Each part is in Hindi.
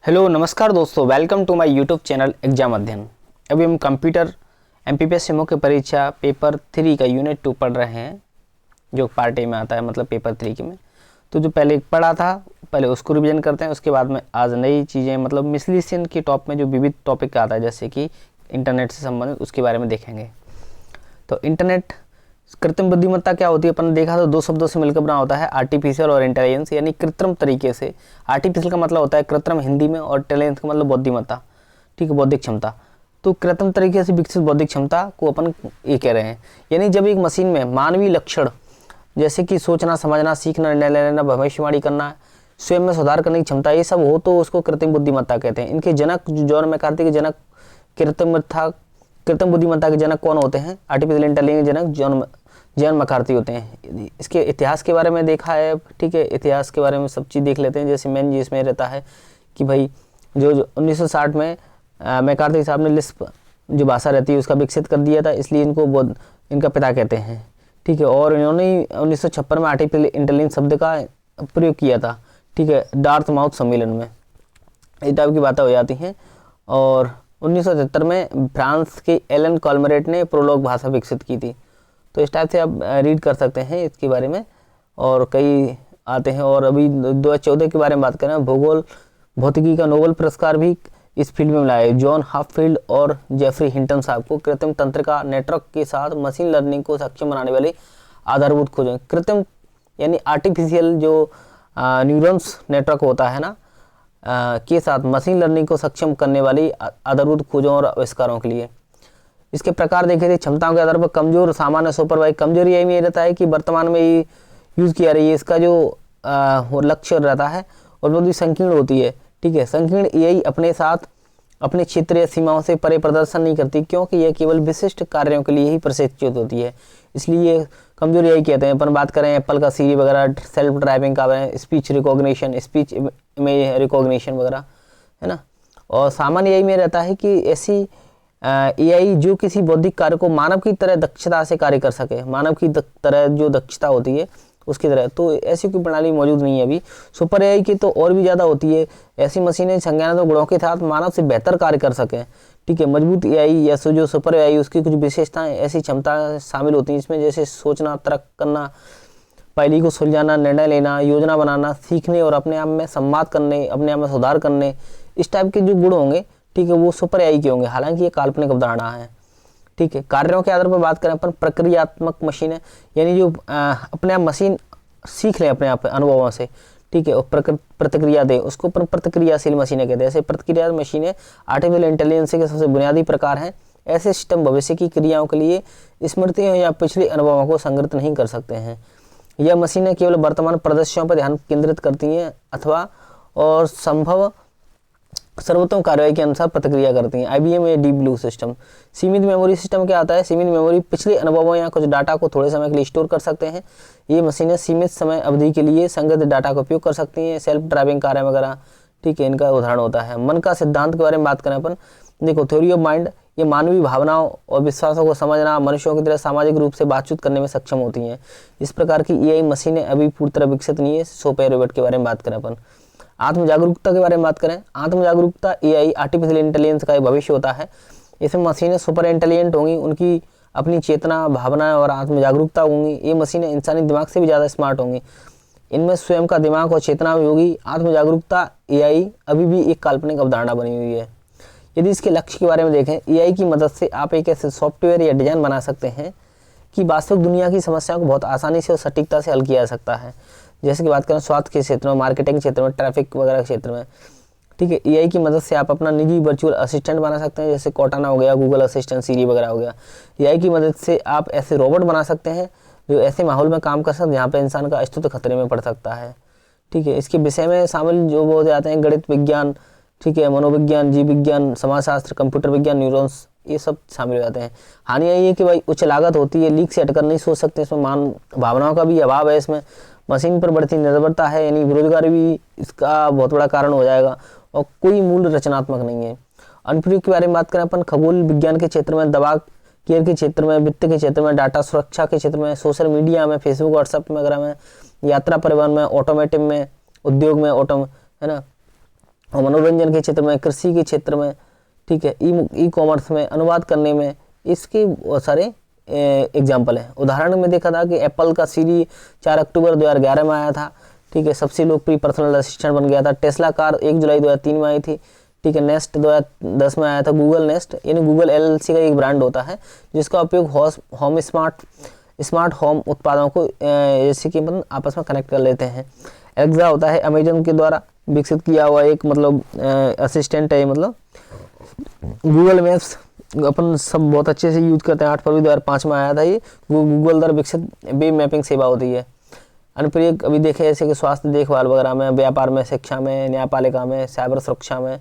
हेलो नमस्कार दोस्तों, welcome to my YouTube channel exam Adhyayan. अभी हम कंप्यूटर एमपीपीएससी मुख्य परीक्षा पेपर 3 का यूनिट 2 पढ़ रहे हैं, जो पार्ट ए में आता है, मतलब पेपर 3 के में। तो जो पहले पढ़ा था, पहले उसको रिवीजन करते हैं। उसके बाद में आज नई चीज़ें, मतलब मिसलिशन के टॉप में जो विविध टॉपिक आता है, जैसे कि इंटरनेट से संबंधित, उसके बारे में देखेंगे। तो इंटरनेट, कृत्रिम बुद्धिमत्ता क्या होती है, अपन ने देखा तो दो शब्दों से मिलकर बना होता है, आर्टिफिशियल और इंटेलिजेंस, यानी कृत्रिम तरीके से। आर्टिफिशियल का मतलब होता है कृत्रिम हिंदी में, और इंटेलिजेंस का मतलब बुद्धिमत्ता, ठीक है, बौद्धिक क्षमता। तो कृत्रिम तरीके से विकसित बौद्धिक क्षमता को अपन ये कह रहे हैं, यानी जब एक मशीन में मानवीय लक्षण जैसे कि सोचना, समझना, सीखना, निर्णय लेना, भविष्यवाणी करना, स्वयं में सुधार करने की क्षमता, ये सब हो तो उसको कृत्रिम बुद्धिमत्ता कहते हैं। इनके जनक जॉन मैकार्थी के जनक कृत्रिम बुद्धिमत्ता के जनक कौन होते हैं? आर्टिफिशियल इंटेलिजेंस के जनक जॉन मैकार्थी होते हैं। इसके इतिहास के बारे में देखा है, ठीक है, इतिहास के बारे में सब चीज़ देख लेते हैं। जैसे मेन जी इसमें रहता है कि भाई जो 1960 में मैकार्थी साहब ने लिस्प जो भाषा रहती है उसका विकसित कर दिया था, इसलिए इनका पिता कहते हैं, ठीक है। और इन्होंने 1956 में आर्टिफिशियल इंटेलिजेंस शब्द का प्रयोग किया था, ठीक है, डार्टमाउथ सम्मेलन में। इस टाइप की बातें हो जाती हैं। और 1973 में फ्रांस के एलन कॉलमरेट ने प्रोलॉग भाषा विकसित की थी। तो इस टाइप से आप रीड कर सकते हैं इसके बारे में, और कई आते हैं। और अभी 2014 के बारे में बात करें, भूगोल भौतिकी का नोबेल पुरस्कार भी इस फील्ड में मिला है। जॉन हॉपफील्ड और जेफरी हिंटन साहब को कृत्रिम तंत्रिका नेटवर्क के साथ मशीन लर्निंग को सक्षम बनाने वाली आधारभूत खोजें। कृत्रिम यानी आर्टिफिशियल जो न्यूरॉन्स नेटवर्क होता है ना, के साथ मशीन लर्निंग को सक्षम करने वाली आधारभूत खोजों और आविष्कारों के लिए। इसके प्रकार देखे थे, क्षमताओं के आधार पर कमजोर, सामान्य, सुपरवाइज। कमजोरी यही में रहता है कि वर्तमान में ये यूज़ किया रही है, इसका जो लक्ष्य रहता है और बहुत ही संकीर्ण होती है, ठीक है। संकीर्ण यही अपने साथ अपने क्षेत्र या सीमाओं से परे प्रदर्शन नहीं करती, क्योंकि यह केवल विशिष्ट कार्यों के लिए ही प्रशिक्षित होती है, इसलिए कमजोरी यही कहते हैं। अपन बात करें एप्पल का सीरी वगैरह, सेल्फ ड्राइविंग का, speech recognition, speech image recognition वगैरह, है ना। और सामान्य यही में रहता है कि ऐसी एआई जो किसी बौद्धिक कार्य को मानव की तरह दक्षता से कार्य कर सके, मानव की तरह जो दक्षता होती है उसकी तरह, तो ऐसी कोई प्रणाली मौजूद नहीं है अभी। सुपर एआई की तो और भी ज़्यादा होती है। ऐसी मशीनें संज्ञानात्मक गुणों के साथ मानव से बेहतर कार्य कर सकें, ठीक है। मजबूत एआई या जो सुपर एआई, उसकी कुछ विशेषताएं, ऐसी क्षमता शामिल होती हैं इसमें, जैसे सोचना, तर्क करना, पहेली को सुलझाना, निर्णय लेना, योजना बनाना, सीखने और अपने आप में संवाद करने, अपने आप में सुधार करने, इस टाइप के जो गुण होंगे, ठीक है, वो सुपर एआई के होंगे। हालांकि ये काल्पनिक अवधारणा है, ठीक है। कार्यों के आधार पर बात करें अपन, प्रक्रियात्मक मशीनें, यानी जो अपने आप मशीन सीख लें अपने आप अनुभवों से, ठीक है, और प्रतिक्रिया दे, उसको अपन प्रतिक्रियाशील मशीनें कहते हैं। ऐसे प्रतिक्रिया मशीनें आर्टिफिशियल इंटेलिजेंस के सबसे बुनियादी प्रकार हैं। ऐसे सिस्टम भविष्य की क्रियाओं के लिए स्मृतियों या पिछले अनुभवों को संग्रहित नहीं कर सकते हैं। यह मशीनें केवल वर्तमान परिदृश्यों पर ध्यान केंद्रित करती हैं अथवा और संभव सर्वोत्तम कार्रवाई के अनुसार प्रतिक्रिया करती हैं। IBM या डीप ब्लू सिस्टम। सीमित मेमोरी सिस्टम क्या आता है? सीमित मेमोरी पिछले अनुभवों या कुछ डाटा को थोड़े समय के लिए स्टोर कर सकते हैं। ये मशीनें सीमित समय अवधि के लिए संग्रहित डाटा का उपयोग कर सकती हैं। सेल्फ ड्राइविंग कारें वगैरह, ठीक है, इनका उदाहरण होता है। मन का सिद्धांत के बारे में बात करें अपन, देखो, थ्योरी ऑफ माइंड, ये मानवीय भावनाओं और विश्वासों को समझना, मनुष्यों की तरह सामाजिक रूप से बातचीत करने में सक्षम होती हैं। इस प्रकार की एआई मशीनें अभी पूरी तरह विकसित नहीं है। सोफे रोबोट के बारे में बात करें अपन, आत्म जागरूकता के बारे में बात करें, आत्म जागरूकता एआई आर्टिफिशियल इंटेलिजेंस का एक भविष्य होता है। इसमें मशीनें सुपर इंटेलिजेंट होंगी, उनकी अपनी चेतना, भावना और आत्म जागरूकता होंगी। ये मशीनें इंसानी दिमाग से भी ज़्यादा स्मार्ट होंगी, इनमें स्वयं का दिमाग और चेतना भी होगी। आत्म जागरूकता एआई अभी भी एक काल्पनिक अवधारणा बनी हुई है। यदि इसके लक्ष्य के बारे में देखें, एआई की मदद से आप एक ऐसे सॉफ्टवेयर या डिज़ाइन बना सकते हैं कि वास्तविक दुनिया की समस्याओं को बहुत आसानी से और सटीकता से हल किया जा सकता है। जैसे कि बात करें स्वास्थ्य के क्षेत्र में, मार्केटिंग के क्षेत्र में, ट्रैफिक वगैरह के क्षेत्र में, ठीक है। एआई की मदद से आप अपना निजी वर्चुअल असिस्टेंट बना सकते हैं, जैसे कोर्टाना हो गया, गूगल असिस्टेंट, सीरी वगैरह हो गया। एआई की मदद से आप ऐसे रोबोट बना सकते हैं जो ऐसे माहौल में काम कर सकते हैं जहाँ पे इंसान का अस्तित्व खतरे में पड़ सकता है, ठीक है। इसके विषय में शामिल जो वो हो जाते हैं गणित विज्ञान, ठीक है, मनोविज्ञान, जीव विज्ञान, समाजशास्त्र, कंप्यूटर विज्ञान, न्यूरॉन्स, ये सब शामिल हो जाते हैं। हानि यही है कि भाई उच्च लागत होती है, लीक से हटकर नहीं सोच सकते, इसमें भावनाओं का भी अभाव है, इसमें मशीन पर बढ़ती निर्भरता है, यानी बेरोजगारी भी इसका बहुत बड़ा कारण हो जाएगा, और कोई मूल रचनात्मक नहीं है। अनुप्रयोग के बारे में बात करें अपन, खगोल विज्ञान के क्षेत्र में, दवा केयर के क्षेत्र में, वित्त के क्षेत्र में, डाटा सुरक्षा के क्षेत्र में, सोशल मीडिया में, फेसबुक, व्हाट्सएप वगैरह में, यात्रा परिवहन में, ऑटोमेटिव में, उद्योग में, है ना, और मनोरंजन के क्षेत्र में, कृषि के क्षेत्र में, ठीक है, ई कॉमर्स में, अनुवाद करने में, इसके बहुत सारे एग्जाम्पल हैं। उदाहरण में देखा था कि एप्पल का सीरी 4 अक्टूबर 2011 में आया था, ठीक है, सबसे लोकप्रिय पर्सनल असिस्टेंट बन गया था। टेस्ला कार 1 जुलाई 2003 में आई थी, ठीक है। नेस्ट 2010 में आया था। गूगल नेस्ट यानी गूगल LLC का एक ब्रांड होता है जिसका उपयोग होम स्मार्ट होम उत्पादों को जैसे कि मतलब आपस में कनेक्ट कर लेते हैं। एलेक्सा होता है अमेजन के द्वारा विकसित किया हुआ एक मतलब असिस्टेंट है। मतलब गूगल मैप्स अपन सब बहुत अच्छे से यूज करते हैं। 8 फरवरी 2005 में आया था ये। गूगल द्वारा विकसित वेब मैपिंग सेवा होती है। अनुप्रयोग अभी देखे जैसे कि स्वास्थ्य देखभाल वगैरह में, व्यापार में, शिक्षा में, न्यायपालिका में, साइबर सुरक्षा में,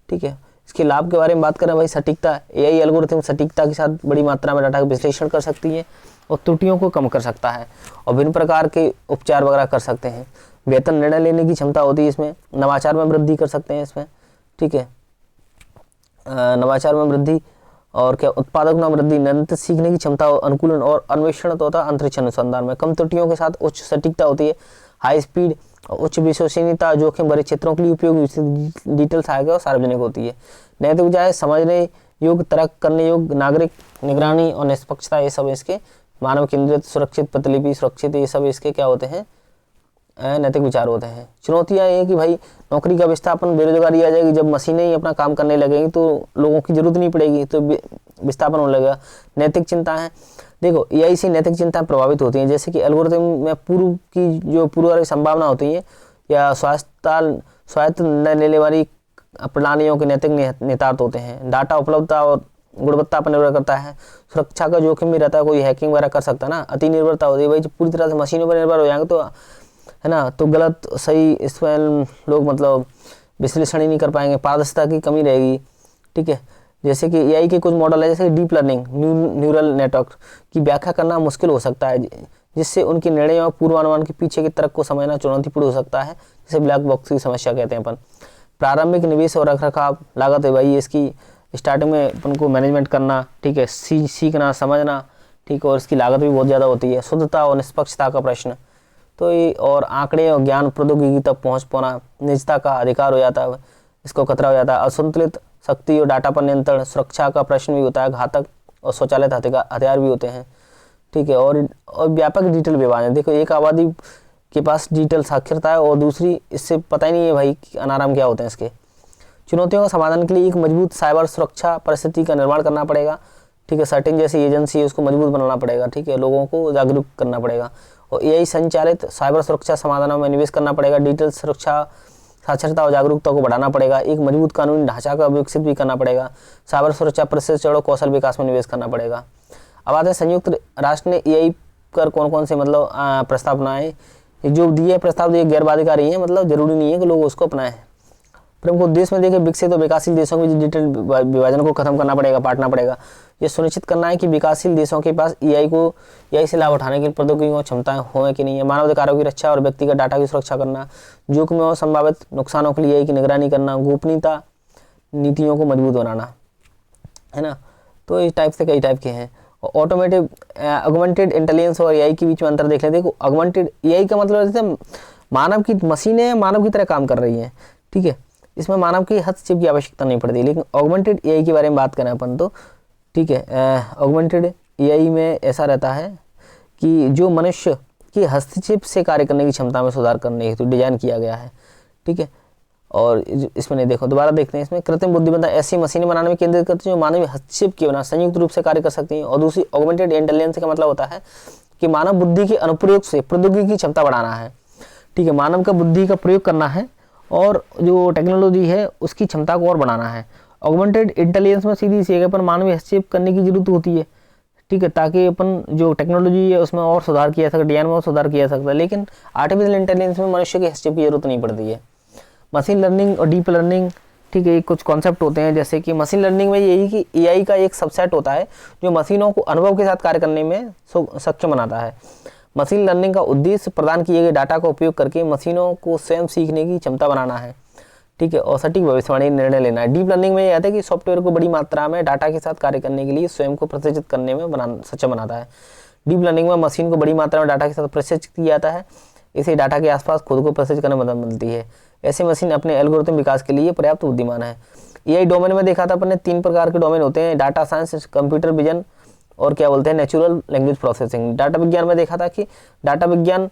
ठीक है। इसके लाभ के बारे में बात करें भाई, सटीकता, AI एल्गोरिथम सटीकता के साथ बड़ी मात्रा में डाटा का विश्लेषण कर सकती है और त्रुटियों को कम कर सकता है और विभिन्न प्रकार के उपचार वगैरह कर सकते हैं। बेहतर निर्णय लेने की क्षमता होती है इसमें। नवाचार में वृद्धि कर सकते हैं इसमें, ठीक है। नवाचार में वृद्धि और क्या, उत्पादक में वृद्धि, निरंतर सीखने की क्षमता, अनुकूलन और अन्वेषण होता है अंतरिक्ष अनुसंधान में। कम त्रुटियों के साथ उच्च सटीकता होती है। हाई स्पीड, उच्च विश्वसनीयता, जोखिम भरे क्षेत्रों के लिए उपयोगी, डिटेल सहायक और सार्वजनिक होती है। नैतिक जाए, समझने योग्य, तर्क करने योग्य, नागरिक निगरानी और निष्पक्षता, ये सब इसके मानव केंद्रित, सुरक्षित, प्रतिलिपि सुरक्षित, ये सब इसके क्या होते हैं, नैतिक विचार होते हैं। चुनौतियां ये कि भाई नौकरी का विस्थापन, बेरोजगारी आ जाएगी। जब मशीनें ही अपना काम करने लगेंगी तो लोगों की जरूरत नहीं पड़ेगी, तो विस्थापन होने लगेगा। नैतिक चिंता है, देखो AI से नैतिक चिंताएं प्रभावित होती हैं, जैसे कि एल्गोरिथम में पूर्व की जो पूर्व संभावना होती है या स्वायत्त निर्णय लेने वाली प्रणालियों के नैतिक निहितार्थ होते हैं। डाटा उपलब्धता और गुणवत्ता पर निर्भर करता है। सुरक्षा का जोखिम भी रहता है, कोई हैकिंग वगैरह कर सकता है ना। अति निर्भरता होती है भाई, जब पूरी तरह से मशीनों पर निर्भर हो जाएंगे तो है ना, तो गलत सही इसमें लोग मतलब विश्लेषण ही नहीं कर पाएंगे, पारदर्शिता की कमी रहेगी, ठीक है। जैसे कि AI के कुछ मॉडल है, जैसे डीप लर्निंग, न्यूरल नेटवर्क की व्याख्या करना मुश्किल हो सकता है, जिससे उनके निर्णय और पूर्वानुमान के पीछे के तर्क को समझना चुनौतीपूर्ण हो सकता है, जिसे ब्लैक बॉक्स की समस्या कहते हैं अपन। प्रारंभिक निवेश और रखरखाव लागत है भाई, इसकी स्टार्टिंग में अपन को मैनेजमेंट करना, ठीक है, सीखना, समझना, ठीक है, और इसकी लागत भी बहुत ज़्यादा होती है। शुद्धता और निष्पक्षता का प्रश्न, तो ये और आंकड़े और ज्ञान प्रौद्योगिकी तक पहुंच पाना, निजता का अधिकार हो जाता है, इसको खतरा हो जाता है। असंतुलित शक्ति और डाटा पर नियंत्रण, सुरक्षा का प्रश्न भी होता है। घातक और स्वचालित हथियार भी होते हैं, ठीक है। और व्यापक डिजिटल विभाजन, देखो एक आबादी के पास डिजिटल साक्षरता है और दूसरी इससे पता ही नहीं है भाई कि अनाराम क्या होते हैं। इसके चुनौतियों का समाधान के लिए एक मजबूत साइबर सुरक्षा परिस्थिति का निर्माण करना पड़ेगा, ठीक है। सर्टेन जैसी एजेंसी है उसको मजबूत बनाना पड़ेगा, ठीक है, लोगों को जागरूक करना पड़ेगा और AI संचालित साइबर सुरक्षा समाधानों में निवेश करना पड़ेगा। डिजिटल सुरक्षा साक्षरता और जागरूकता को बढ़ाना पड़ेगा। एक मजबूत कानूनी ढांचा का विकसित भी करना पड़ेगा। साइबर सुरक्षा प्रशिक्षण और कौशल विकास में निवेश करना पड़ेगा। अब आते हैं संयुक्त राष्ट्र ने AI पर कौन कौन से मतलब प्रस्ताव बनाए, जो दिए प्रस्ताव ये गैर बाध्यकारी है, मतलब जरूरी नहीं है कि लोग उसको अपनाएं। प्रमुख उद्देश्य में देखिए, विकसित और विकासशील देशों में डिजिटल विभाजन को खत्म करना पड़ेगा, बांटना पड़ेगा। ये सुनिश्चित करना है कि विकासशील देशों के पास AI से लाभ उठाने की प्रौद्योगिकी और क्षमताएं हों कि नहीं है। मानव अधिकारों की रक्षा और व्यक्तिगत डाटा की सुरक्षा करना, जोखिम और संभावित नुकसानों के लिए AI की निगरानी करना, गोपनीयता नीतियों को मजबूत बनाना, है ना। तो इस टाइप से कई टाइप के हैं। ऑगमेंटेड इंटेलिजेंस और AI के बीच में अंतर देख लेते हैं। देखो ऑगमेंटेड AI का मतलब जैसे मानव की मशीनें मानव की तरह काम कर रही हैं, ठीक है, इसमें मानव की हस्तक्षेप की आवश्यकता नहीं पड़ती। लेकिन ऑगमेंटेड AI के बारे में बात करें अपन तो, ठीक है, ऑगमेंटेड AI में ऐसा रहता है कि जो मनुष्य की हस्तक्षेप से कार्य करने की क्षमता में सुधार करने हेतु डिजाइन किया गया है, ठीक है। और इसमें नहीं, देखो दोबारा देखते हैं, इसमें कृत्रिम बुद्धिमत्ता ऐसी मशीनें बनाने में केंद्रित करती है जो मानवीय हस्तक्षेप के बिना संयुक्त रूप से कार्य कर सकती हैं। और दूसरी ऑगमेंटेड इंटेलिजेंस का मतलब होता है कि मानव बुद्धि के अनुप्रयोग से प्रौद्योगिकी की क्षमता बढ़ाना है, ठीक है, मानव का बुद्धि का प्रयोग करना है और जो टेक्नोलॉजी है उसकी क्षमता को और बढ़ाना है। ऑगमेंटेड इंटेलिजेंस में सीधी सी अपन मानवीय हस्तक्षेप करने की जरूरत होती है, ठीक है, ताकि अपन जो टेक्नोलॉजी है उसमें और सुधार किया जा सकता है, डिजाइन में और सुधार किया जा सकता है। लेकिन आर्टिफिशियल इंटेलिजेंस में मनुष्य के हस्तक्षेप की जरूरत नहीं पड़ती है। मशीन लर्निंग और डीप लर्निंग, ठीक है, कुछ कॉन्सेप्ट होते हैं। जैसे कि मशीन लर्निंग में यही कि AI का एक सबसेट होता है जो मशीनों को अनुभव के साथ कार्य करने में सक्षम बनाता है। मशीन लर्निंग का उद्देश्य प्रदान किए गए डाटा का उपयोग करके मशीनों को स्वयं सीखने की क्षमता बनाना है, ठीक है, और सटीक भविष्यवाणी निर्णय लेना है। डीप लर्निंग में यह आता है कि सॉफ्टवेयर को बड़ी मात्रा में डाटा के साथ कार्य करने के लिए स्वयं को प्रशिक्षित करने में सक्षम बनाता है। डीप लर्निंग में मशीन को बड़ी मात्रा में डाटा के साथ प्रशिक्षित किया जाता है, इसे डाटा के आसपास खुद को प्रशिक्षित करने में मदद मिलती है। ऐसे मशीन अपने एल्गोरिथम विकास के लिए पर्याप्त बुद्धिमान है। एआई डोमेन में देखा था अपन ने 3 प्रकार के डोमेन होते हैं, डाटा साइंस, कंप्यूटर विजन और क्या बोलते हैं नेचुरल लैंग्वेज प्रोसेसिंग। डाटा विज्ञान में देखा था कि डाटा विज्ञान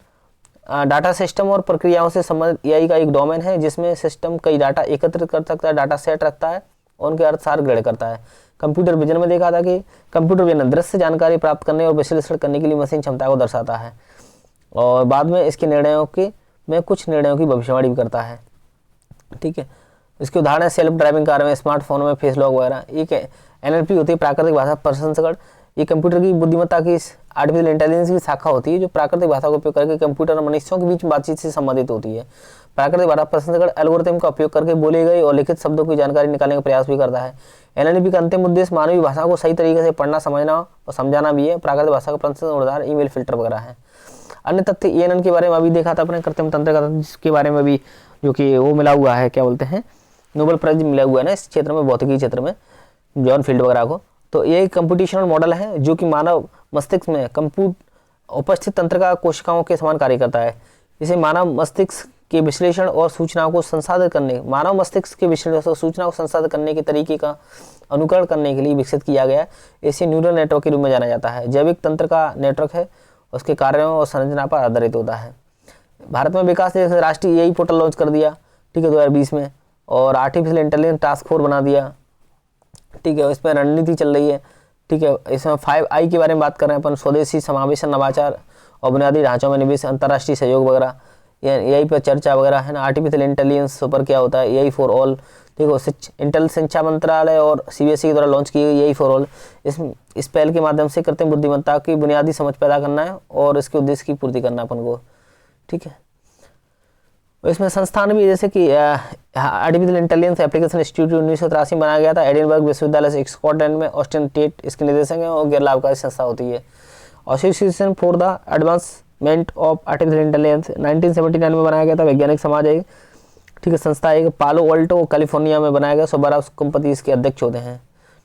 डाटा सिस्टम और प्रक्रियाओं से संबंधित एआई का एक डोमेन है जिसमें सिस्टम कई डाटा एकत्रित कर सकता है, डाटा सेट रखता है और उनके अर्थ सार ग्रहण करता है। कंप्यूटर विजन में देखा था कि कंप्यूटर विजन दृश्य जानकारी प्राप्त करने और विश्लेषण करने के लिए मशीन क्षमता को दर्शाता है और बाद में इसके निर्णयों के में कुछ निर्णयों की भविष्यवाणी भी करता है। ठीक है, इसके उदाहरण है सेल्फ ड्राइविंग कार में, स्मार्टफोन में, फेस लॉक वगैरह। एक एनएलपी होती है प्राकृतिक भाषा प्रसंस्करण। ये कंप्यूटर की बुद्धिमत्ता की आर्टिफिशियल इंटेलिजेंस की शाखा होती है जो प्राकृतिक भाषा का उपयोग करके कंप्यूटर और मनुष्यों के बीच बातचीत से संबंधित होती है। प्राकृतिक भाषा प्रसंस्करण एल्गोरिथम का उपयोग करके बोले गए और लिखित शब्दों की जानकारी निकालने का प्रयास भी करता है। एनएलपी का अंतिम उद्देश्य मानवीय भाषा को सही तरीके से पढ़ना, समझना और समझाना भी है। प्राकृतिक भाषा का प्रसंस्करण उदाहरण ईमेल फिल्टर वगैरह है। अन्य तथ्य एएनएन के बारे में अभी देखा था अपने, कृत्रिम तंत्र का, जिसके बारे में भी जो कि वो मिला हुआ है, क्या बोलते हैं, नोबेल प्राइज मिला हुआ है ना इस क्षेत्र में, भौतिकी क्षेत्र में, जॉन फील्ड वगैरह को। तो ये एक कंप्यूटेशनल मॉडल है जो कि मानव मस्तिष्क में उपस्थित तंत्र का कोशिकाओं के समान कार्य करता है। इसे मानव मस्तिष्क के विश्लेषण और सूचनाओं को संसाधित करने के तरीके का अनुकरण करने के लिए विकसित किया गया है। इसे न्यूरल नेटवर्क के रूप में जाना जाता है। जैविक तंत्र का नेटवर्क है, उसके कार्यों और संरचना पर आधारित होता है। भारत में विकास ने राष्ट्रीय एआई पोर्टल लॉन्च कर दिया, ठीक है, 2020 में, और आर्टिफिशियल इंटेलिजेंस टास्क फोर्स बना दिया। ठीक है, इसमें रणनीति चल रही है। ठीक है, इसमें 5I के बारे में बात कर रहे हैं अपन, स्वदेशी, समावेशन, नवाचार और बुनियादी ढांचों में निवेश, अंतर्राष्ट्रीय सहयोग वगैरह, एआई पर चर्चा वगैरह है ना। आर्टिफिशियल इंटेलिजेंस पर क्या होता है, एआई फॉर ऑल। देखो, शिक्षा मंत्रालय और सीबीएसई के द्वारा लॉन्च की गई एआई फॉर ऑल। इस पहल के माध्यम से कृत्रिम बुद्धिमत्ता की बुनियादी समझ पैदा करना है और इसके उद्देश्य की पूर्ति करना अपन को। ठीक है, इसमें संस्थान भी जैसे कि आर्टिफिशियल इंटेलिजेंस एप्लीकेशन इंस्टीट्यूट 1983 में बनाया गया था। एडिनबर्ग विश्वविद्यालय से स्कॉटलैंड में, ऑस्टिन टेट इसके निदेशक हैं और गैर लाभकारी संस्था होती है। Association for the advancement of artificial intelligence 1979 में बनाया गया था। वैज्ञानिक समाज है, ठीक है, संस्था एक पालो अल्टो कैलिफोर्निया में बनाया गया। सोबाराव कंपनी इसके अध्यक्ष होते हैं।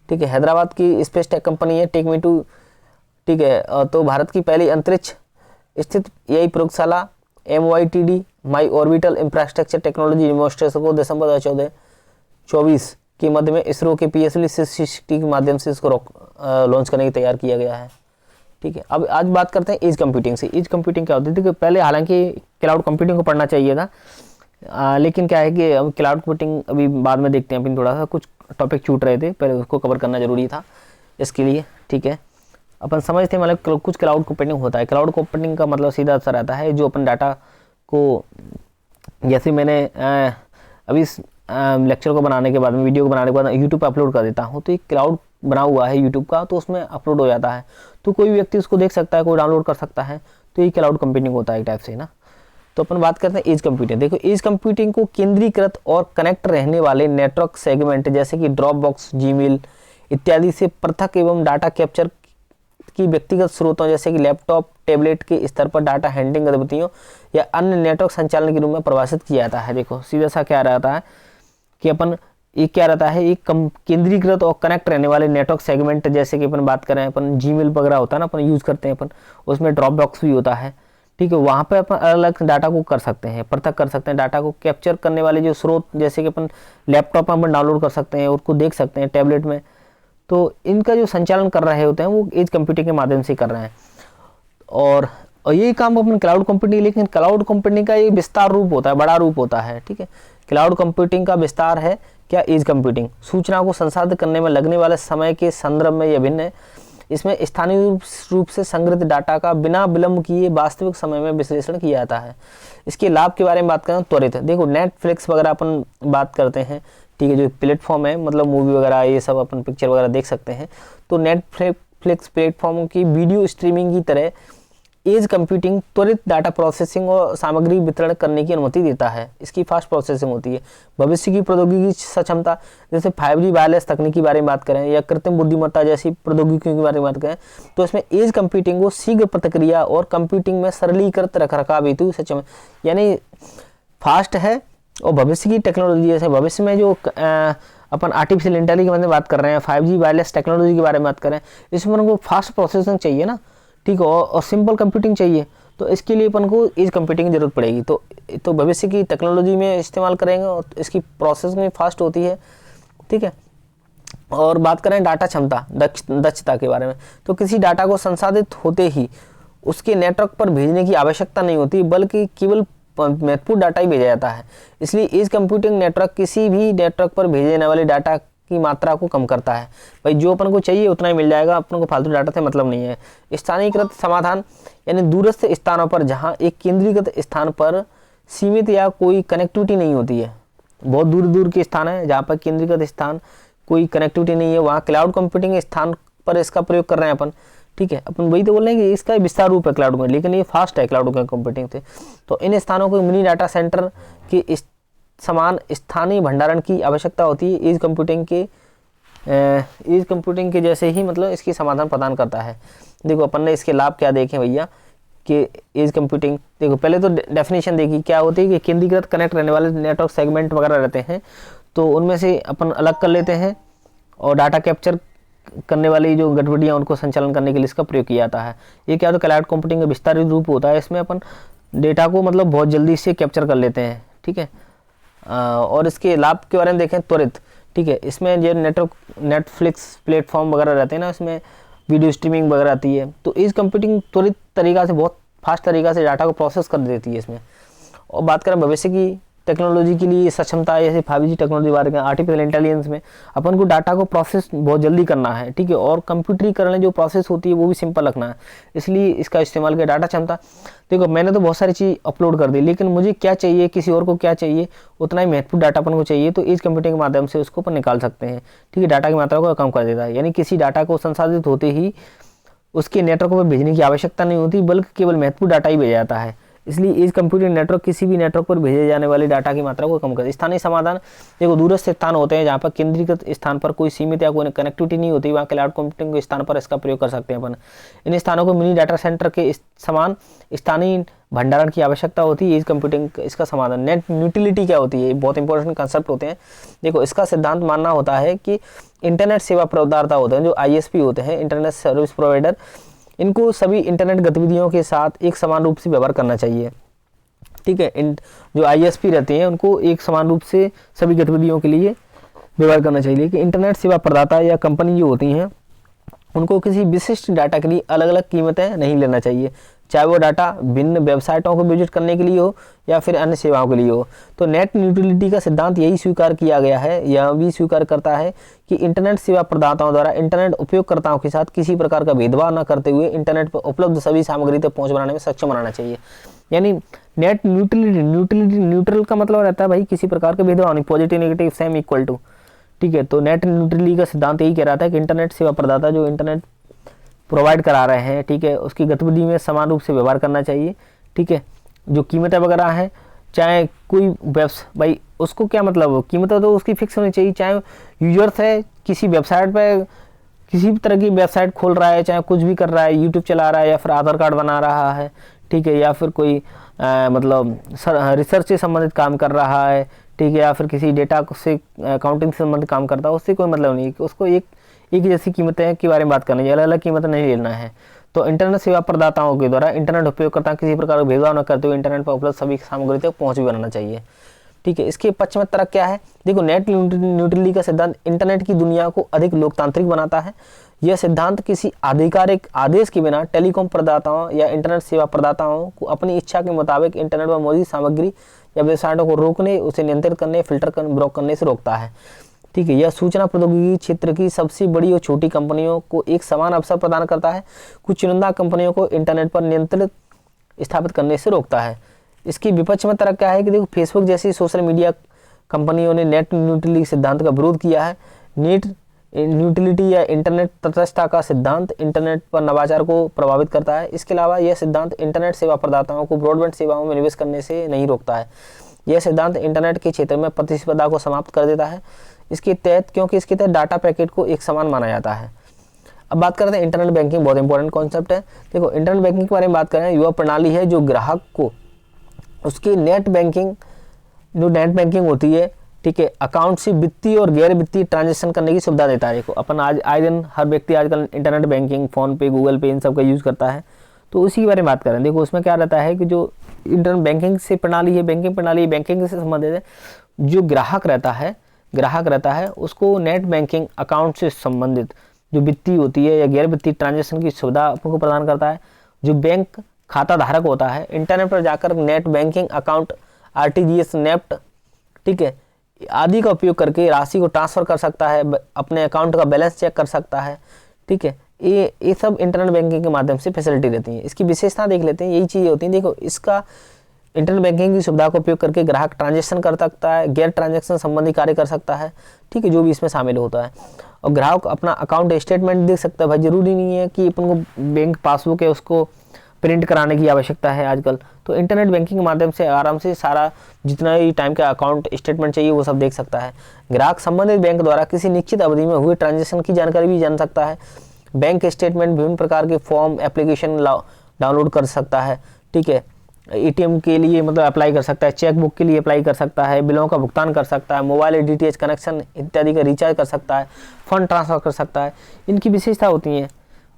ठीक है, हैदराबाद की स्पेस टेक कंपनी है टेक मी टू। ठीक है, तो भारत की पहली अंतरिक्ष स्थित एआई प्रयोगशाला MOITD माई ऑर्बिटल इंफ्रास्ट्रक्चर टेक्नोलॉजी डेमोन्स्ट्रेशन को दिसंबर 2024 के मध्य में इसरो के PSLV 660 के माध्यम से इसको लॉन्च करने की तैयार किया गया है। ठीक है, अब आज बात करते हैं एज कंप्यूटिंग से। एज कंप्यूटिंग क्या होती है? देखिए, पहले हालांकि क्लाउड कंप्यूटिंग को पढ़ना चाहिए था, लेकिन क्या है कि अब क्लाउड कंप्यूटिंग अभी बाद में देखते हैं। अभी थोड़ा सा कुछ टॉपिक छूट रहे थे, पहले उसको कवर करना जरूरी था इसके लिए। ठीक है, अपन समझते हैं मतलब कुछ क्लाउड कंप्यूटिंग होता है। क्लाउड कंप्यूटिंग का मतलब सीधा सा रहता है जो अपन डाटा को, जैसे मैंने अभी इस लेक्चर को बनाने के बाद में, वीडियो को बनाने के बाद यूट्यूब पर अपलोड कर देता हूँ, तो एक क्लाउड बना हुआ है यूट्यूब का, तो उसमें अपलोड हो जाता है, तो कोई व्यक्ति उसको देख सकता है, कोई डाउनलोड कर सकता है। तो ये क्लाउड कंप्यूटिंग होता है एक टाइप से ना। तो अपन बात करते हैं एज कंप्यूटिंग। देखो, एज कंप्यूटिंग को केंद्रीकृत और कनेक्ट रहने वाले नेटवर्क सेगमेंट जैसे कि ड्रॉप बॉक्स, जीमेल इत्यादि से पृथक एवं डाटा कैप्चर की व्यक्तिगत स्रोतों जैसे कि लैपटॉप, टैबलेट के स्तर पर डाटा हैंडलिंग गतिविधियों या अन्य नेटवर्क संचालन के रूप में परिभाषित किया जाता है। देखो, सीधा सा क्या रहता है कि अपन एक क्या रहता है, एक केंद्रीकृत और कनेक्ट रहने वाले नेटवर्क सेगमेंट, जैसे कि अपन बात करें, अपन जीमेल वगैरह होता है ना, अपन यूज़ करते हैं अपन, उसमें ड्रॉप बॉक्स भी होता है। ठीक है, वहाँ पे अपन अलग अलग डाटा को कर सकते हैं, पृथक कर सकते हैं। डाटा को कैप्चर करने वाले जो स्रोत, जैसे कि अपन लैपटॉप में अपन डाउनलोड कर सकते हैं, उसको देख सकते हैं टैबलेट में, तो इनका जो संचालन कर रहे होते हैं वो एज कंप्यूटिंग के माध्यम से कर रहे हैं। और यही काम अपन क्लाउड कंप्यूटिंग, लेकिन क्लाउड कंप्यूटिंग का ये विस्तार रूप होता है, बड़ा रूप होता है। ठीक है, क्लाउड कंप्यूटिंग का विस्तार है क्या, एज कंप्यूटिंग। सूचना को संसाधित करने में लगने वाले समय के संदर्भ में यह भिन्न है। इसमें स्थानीय रूप से संग्रहित डाटा का बिना विलंब किए वास्तविक समय में विश्लेषण किया जाता है। इसके लाभ के बारे में बात करें, त्वरित। देखो, नेटफ्लिक्स वगैरह अपन बात करते हैं, ठीक है, जो प्लेटफॉर्म है, मतलब मूवी वगैरह ये सब अपन पिक्चर वगैरह देख सकते हैं। तो नेटफ्लिक्स प्लेटफॉर्म की वीडियो स्ट्रीमिंग की तरह एज कंप्यूटिंग त्वरित डाटा प्रोसेसिंग और सामग्री वितरण करने की अनुमति देता है। इसकी फास्ट प्रोसेसिंग होती है। भविष्य की प्रौद्योगिकी सक्षमता, जैसे 5G वायरलेस तकनीक के बारे में बात करें या कृत्रिम बुद्धिमत्ता जैसी प्रौद्योगिकियों के बारे में बात करें, तो इसमें एज कंप्यूटिंग को शीघ्र प्रतिक्रिया और कंप्यूटिंग में सरलीकृत रखरखाव हेतु सक्षम, यानी फास्ट है। और भविष्य की टेक्नोलॉजी, जैसे भविष्य में जो अपन आर्टिफिशियल इंटेलिजेंस के बारे में बात कर रहे हैं, 5G वायरलेस टेक्नोलॉजी के बारे में बात करें, इसमें उनको फास्ट प्रोसेसिंग चाहिए ना, ठीक है, और सिंपल कंप्यूटिंग चाहिए। तो इसके लिए अपन को एज कंप्यूटिंग की जरूरत पड़ेगी। तो भविष्य की टेक्नोलॉजी में इस्तेमाल करेंगे और इसकी प्रोसेस में फास्ट होती है, ठीक है। और बात करें डाटा क्षमता, दक्षता के बारे में, तो किसी डाटा को संसाधित होते ही उसके नेटवर्क पर भेजने की आवश्यकता नहीं होती, बल्कि केवल महत्वपूर्ण डाटा ही भेजा जाता है। इसलिए एज कंप्यूटिंग नेटवर्क किसी भी नेटवर्क पर भेजे जाने वाले डाटा की मात्रा को कम करता है। भाई जो अपन को चाहिए उतना ही मिल जाएगा, अपन को फालतू डाटा से मतलब नहीं है। स्थानीयकृत समाधान यानी दूरस्थ स्थानों पर जहां एक केंद्रीकृत स्थान पर सीमित या कोई कनेक्टिविटी नहीं होती है, बहुत दूर दूर के स्थान है जहाँ पर केंद्रीकृत स्थान कोई कनेक्टिविटी नहीं है, वहाँ क्लाउड कंप्यूटिंग स्थान पर इसका प्रयोग कर रहे हैं अपन, ठीक है। अपन वही तो बोल रहे हैं कि इसका विस्तार रूप है क्लाउड में, लेकिन ये फास्ट है क्लाउड कंप्यूटिंग से। तो इन स्थानों को मिनी डाटा सेंटर के समान स्थानीय भंडारण की आवश्यकता होती है। एज कंप्यूटिंग के जैसे ही मतलब इसकी समाधान प्रदान करता है। देखो अपन ने इसके लाभ क्या देखे भैया कि एज कंप्यूटिंग, देखो पहले तो डेफिनेशन देखी क्या होती है कि केंद्रीकृत कनेक्ट रहने वाले नेटवर्क सेगमेंट वगैरह रहते हैं, तो उनमें से अपन अलग कर लेते हैं और डाटा कैप्चर करने वाली जो गतिविधियाँ उनको संचालन करने के लिए इसका प्रयोग किया जाता है। ये क्या होता है, क्लाउड कंप्यूटिंग का विस्तारित रूप होता है। इसमें अपन डेटा को मतलब बहुत जल्दी से कैप्चर कर लेते हैं, ठीक है। और इसके लाभ के बारे में देखें, त्वरित, ठीक है। इसमें जो नेटफ्लिक्स प्लेटफॉर्म वगैरह रहते हैं ना, इसमें वीडियो स्ट्रीमिंग वगैरह आती है, तो एज कंप्यूटिंग त्वरित तरीका से, बहुत फास्ट तरीका से डाटा को प्रोसेस कर देती है इसमें। और बात करें भविष्य की टेक्नोलॉजी के लिए सक्षमता, जैसे 5G टेक्नोलॉजी बारे में, आर्टिफिशियल इंटेलिजेंस में अपन को डाटा को प्रोसेस बहुत जल्दी करना है, ठीक है। और कंप्यूटरीकरण जो प्रोसेस होती है वो भी सिंपल रखना है, इसलिए इसका इस्तेमाल किया। डाटा क्षमता, देखो मैंने तो बहुत सारी चीज़ अपलोड कर दी, लेकिन मुझे क्या चाहिए, किसी और को क्या चाहिए, उतना ही महत्वपूर्ण डाटा अपन को चाहिए, तो एज कंप्यूटिंग के माध्यम से उसको अपन निकाल सकते हैं, ठीक है। डाटा की मात्रा को कम कर देता है, यानी किसी डाटा को संसाधित होते ही उसके नेटवर्क पर भेजने की आवश्यकता नहीं होती, बल्कि केवल महत्वपूर्ण डाटा ही भेजा जाता है। इसलिए एज कंप्यूटिंग नेटवर्क किसी भी नेटवर्क पर भेजे जाने वाले डाटा की मात्रा को कम करता है। स्थानीय समाधान, देखो दूरस्थ स्थान होते हैं जहाँ पर केंद्रीकृत स्थान पर कोई सीमित या कोई कनेक्टिविटी नहीं होती, वहाँ क्लाउड कंप्यूटिंग के स्थान पर इसका प्रयोग कर सकते हैं अपन। इन स्थानों को मिनी डाटा सेंटर के समान स्थानीय भंडारण की आवश्यकता होती है। एज कंप्यूटिंग इसका समाधान। नेट न्यूट्रलिटी क्या होती है, बहुत इंपॉर्टेंट कंसेप्ट होते हैं। देखो इसका सिद्धांत मानना होता है कि इंटरनेट सेवा प्रदाता होते हैं जो ISP होते हैं, इंटरनेट सर्विस प्रोवाइडर, इनको सभी इंटरनेट गतिविधियों के साथ एक समान रूप से व्यवहार करना चाहिए, ठीक है। जो ISP रहते हैं उनको एक समान रूप से सभी गतिविधियों के लिए व्यवहार करना चाहिए कि इंटरनेट सेवा प्रदाता या कंपनी जो होती हैं उनको किसी विशिष्ट डाटा के लिए अलग अलग कीमतें नहीं लेना चाहिए, चाहे वो डाटा भिन्न वेबसाइटों को विजिट करने के लिए हो या फिर अन्य सेवाओं के लिए हो। तो नेट न्यूट्रलिटी का सिद्धांत यही स्वीकार किया गया है, यह भी स्वीकार करता है कि इंटरनेट सेवा प्रदाताओं द्वारा इंटरनेट उपयोगकर्ताओं के साथ किसी प्रकार का भेदभाव न करते हुए इंटरनेट पर उपलब्ध सभी सामग्री तक पहुंच बनाने में सक्षम बनाना चाहिए। यानी नेट न्यूट्रल का मतलब रहता है भाई किसी प्रकार का भेदभाव नहीं, positive negative same equal to, ठीक है। तो नेट न्यूट्रलिटी का सिद्धांत यही कह रहा था कि इंटरनेट सेवा प्रदाता जो इंटरनेट प्रोवाइड करा रहे हैं, ठीक है, उसकी गतिविधि में समान रूप से व्यवहार करना चाहिए, ठीक है। जो कीमतें वगैरह हैं, चाहे कोई भाई उसको क्या मतलब, कीमतें तो उसकी फिक्स होनी चाहिए, चाहे यूजर्स है किसी वेबसाइट पे किसी भी तरह की वेबसाइट खोल रहा है, चाहे कुछ भी कर रहा है, यूट्यूब चला रहा है या फिर आधार कार्ड बना रहा है, ठीक है, या फिर कोई मतलब रिसर्च से संबंधित काम कर रहा है, ठीक है, या फिर किसी डेटा से अकाउंटिंग से संबंधित काम करता है, उससे कोई मतलब नहीं, उसको एक जैसी कीमतें के बारे में बात करनी है, अलग अलग कीमतें नहीं लेना है। तो इंटरनेट सेवा प्रदाताओं के द्वारा इंटरनेट उपयोगकर्ता किसी प्रकार का भेदभाव न करते हुए इंटरनेट पर उपलब्ध सभी सामग्री तक पहुंच भी बनाना चाहिए, ठीक है। इसके पक्ष में तर्क क्या है, देखो नेट न्यूट्रलिटी का सिद्धांत इंटरनेट की दुनिया को अधिक लोकतांत्रिक बनाता है। यह सिद्धांत किसी आधिकारिक आदेश के बिना टेलीकॉम प्रदाताओं या इंटरनेट सेवा प्रदाताओं को अपनी इच्छा के मुताबिक इंटरनेट पर मौजूद सामग्री या वेबसाइटों को रोकने, उसे नियंत्रित करने, फिल्टर करने, ब्लॉक करने से रोकता है, ठीक है। यह सूचना प्रौद्योगिकी क्षेत्र की सबसे बड़ी और छोटी कंपनियों को एक समान अवसर प्रदान करता है, कुछ चुनिंदा कंपनियों को इंटरनेट पर नियंत्रित स्थापित करने से रोकता है। इसकी विपक्ष में तर्क क्या है कि देखो फेसबुक जैसी सोशल मीडिया कंपनियों ने नेट न्यूट्रलिटी सिद्धांत का विरोध किया है। नेट न्यूट्रलिटी या इंटरनेट तटस्थता का सिद्धांत इंटरनेट पर नवाचार को प्रभावित करता है। इसके अलावा यह सिद्धांत इंटरनेट सेवा प्रदाताओं को ब्रॉडबैंड सेवाओं में निवेश करने से नहीं रोकता है। यह सिद्धांत इंटरनेट के क्षेत्र में प्रतिस्पर्धा को समाप्त कर देता है, इसके तहत, क्योंकि इसके तहत डाटा पैकेट को एक समान माना जाता है। अब बात करते हैं इंटरनेट बैंकिंग, बहुत इंपॉर्टेंट कॉन्सेप्ट है। देखो इंटरनेट बैंकिंग के बारे में बात करें, युवा प्रणाली है जो ग्राहक को उसकी नेट बैंकिंग होती है, ठीक है, अकाउंट से वित्तीय और गैर वित्तीय ट्रांजेक्शन करने की सुविधा देता है। देखो अपन आज आए दिन हर व्यक्ति आजकल इंटरनेट बैंकिंग, फोन पे, गूगल पे, इन सब का यूज़ करता है। तो उसी के बारे में बात कर रहे हैं। देखो उसमें क्या रहता है कि जो इंटरनेट बैंकिंग से प्रणाली है, बैंकिंग से संबंधित है। जो ग्राहक रहता है उसको नेट बैंकिंग अकाउंट से संबंधित जो वित्तीय होती है या गैर वित्तीय ट्रांजैक्शन की सुविधा आपको प्रदान करता है। जो बैंक खाता धारक होता है इंटरनेट पर जाकर net banking account, RTGS, NEFT, ठीक है, आदि का उपयोग करके राशि को ट्रांसफर कर सकता है, अपने अकाउंट का बैलेंस चेक कर सकता है। ठीक है, ये सब इंटरनेट बैंकिंग के माध्यम से फैसिलिटी रहती है। इसकी विशेषता देख लेते हैं, यही चीज़ें होती हैं। देखो इसका इंटरनेट बैंकिंग की सुविधा का उपयोग करके ग्राहक ट्रांजैक्शन कर सकता है, गैर ट्रांजैक्शन संबंधी कार्य कर सकता है। ठीक है, जो भी इसमें शामिल होता है। और ग्राहक अपना अकाउंट स्टेटमेंट देख सकता है। भाई जरूरी नहीं है कि अपन को बैंक पासबुक है उसको प्रिंट कराने की आवश्यकता है आजकल। तो इंटरनेट बैंकिंग के माध्यम से आराम से सारा जितना भी टाइम का अकाउंट स्टेटमेंट चाहिए वो सब देख सकता है। ग्राहक संबंधित बैंक द्वारा किसी निश्चित अवधि में हुए ट्रांजैक्शन की जानकारी भी जान सकता है। बैंक स्टेटमेंट, विभिन्न प्रकार के फॉर्म, एप्लीकेशन डाउनलोड कर सकता है। ठीक है, एटीएम के लिए मतलब अप्लाई कर सकता है, चेक बुक के लिए अप्लाई कर सकता है, बिलों का भुगतान कर सकता है, मोबाइल डीटीएच कनेक्शन इत्यादि का रिचार्ज कर सकता है, फंड ट्रांसफर कर सकता है। इनकी विशेषता होती हैं।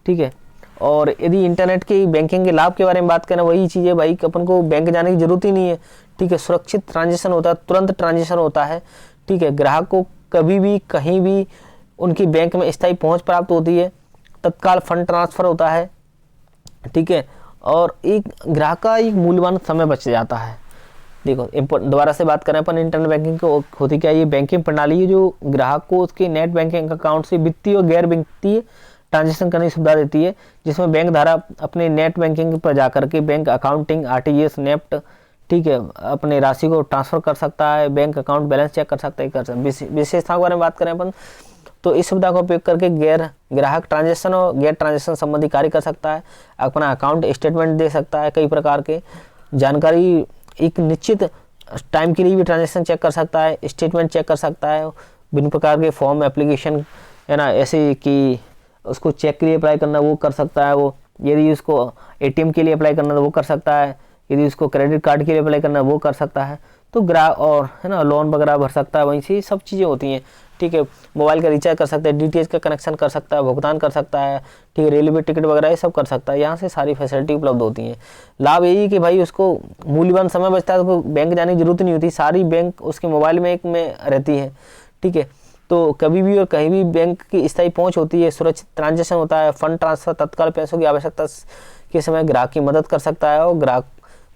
ठीक है, और यदि इंटरनेट की बैंकिंग के लाभ के बारे में बात करें, वही चीज़ है भाई अपन को बैंक जाने की जरूरत ही नहीं है। ठीक है, सुरक्षित ट्रांजेक्शन होता है, तुरंत ट्रांजेक्शन होता है। ठीक है, ग्राहक को कभी भी कहीं भी उनकी बैंक में स्थायी पहुंच प्राप्त होती है, तत्काल फंड ट्रांसफर होता है। ठीक है, और एक ग्राहक का एक मूल्यवान समय बच जाता है। देखो दोबारा से बात करें अपन इंटरनेट बैंकिंग को, होती क्या, ये बैंकिंग प्रणाली है जो ग्राहक को उसके नेट बैंकिंग अकाउंट से वित्तीय और गैर वित्तीय ट्रांजेक्शन करने की सुविधा देती है, जिसमें बैंक धारा अपने नेट बैंकिंग पर जाकर के बैंक अकाउंटिंग, आरटीजीएस, नेफ्ट, ठीक है, अपने राशि को ट्रांसफर कर सकता है, बैंक अकाउंट बैलेंस चेक कर सकता है। विशेषताओं के बारे में बात करें अपन, तो इस सुविधा का उपयोग करके ग्राहक ट्रांजैक्शन और गैर ट्रांजैक्शन संबंधी कार्य कर सकता है, अपना अकाउंट स्टेटमेंट दे सकता है, कई प्रकार के जानकारी, एक निश्चित टाइम के लिए भी ट्रांजैक्शन चेक कर सकता है, स्टेटमेंट चेक कर सकता है, विभिन्न प्रकार के फॉर्म, एप्लीकेशन है ना, ऐसे कि उसको चेक के लिए अप्लाई करना वो कर सकता है। वो यदि उसको एटीएम के लिए अप्लाई करना तो वो कर सकता है, यदि उसको क्रेडिट कार्ड के लिए अप्लाई करना वो कर सकता है। तो ग्राहक और है ना लोन वगैरह भर सकता है, वहीं से सब चीज़ें होती हैं। ठीक है, मोबाइल का रिचार्ज कर सकता है, डीटीएच का कनेक्शन कर सकता है, भुगतान कर सकता है। ठीक है, रेलवे टिकट वगैरह ये सब कर सकता है। यहाँ से सारी फैसिलिटी उपलब्ध होती हैं। लाभ यही है कि भाई उसको मूल्यवान समय बचता है, उसको बैंक जाने की जरूरत नहीं होती, सारी बैंक उसके मोबाइल में एक में रहती है। ठीक है, तो कभी भी और कहीं भी बैंक की स्थायी पहुंच होती है, सुरक्षित ट्रांजैक्शन होता है, फंड ट्रांसफर, तत्काल पैसों की आवश्यकता के समय ग्राहक की मदद कर सकता है और ग्राहक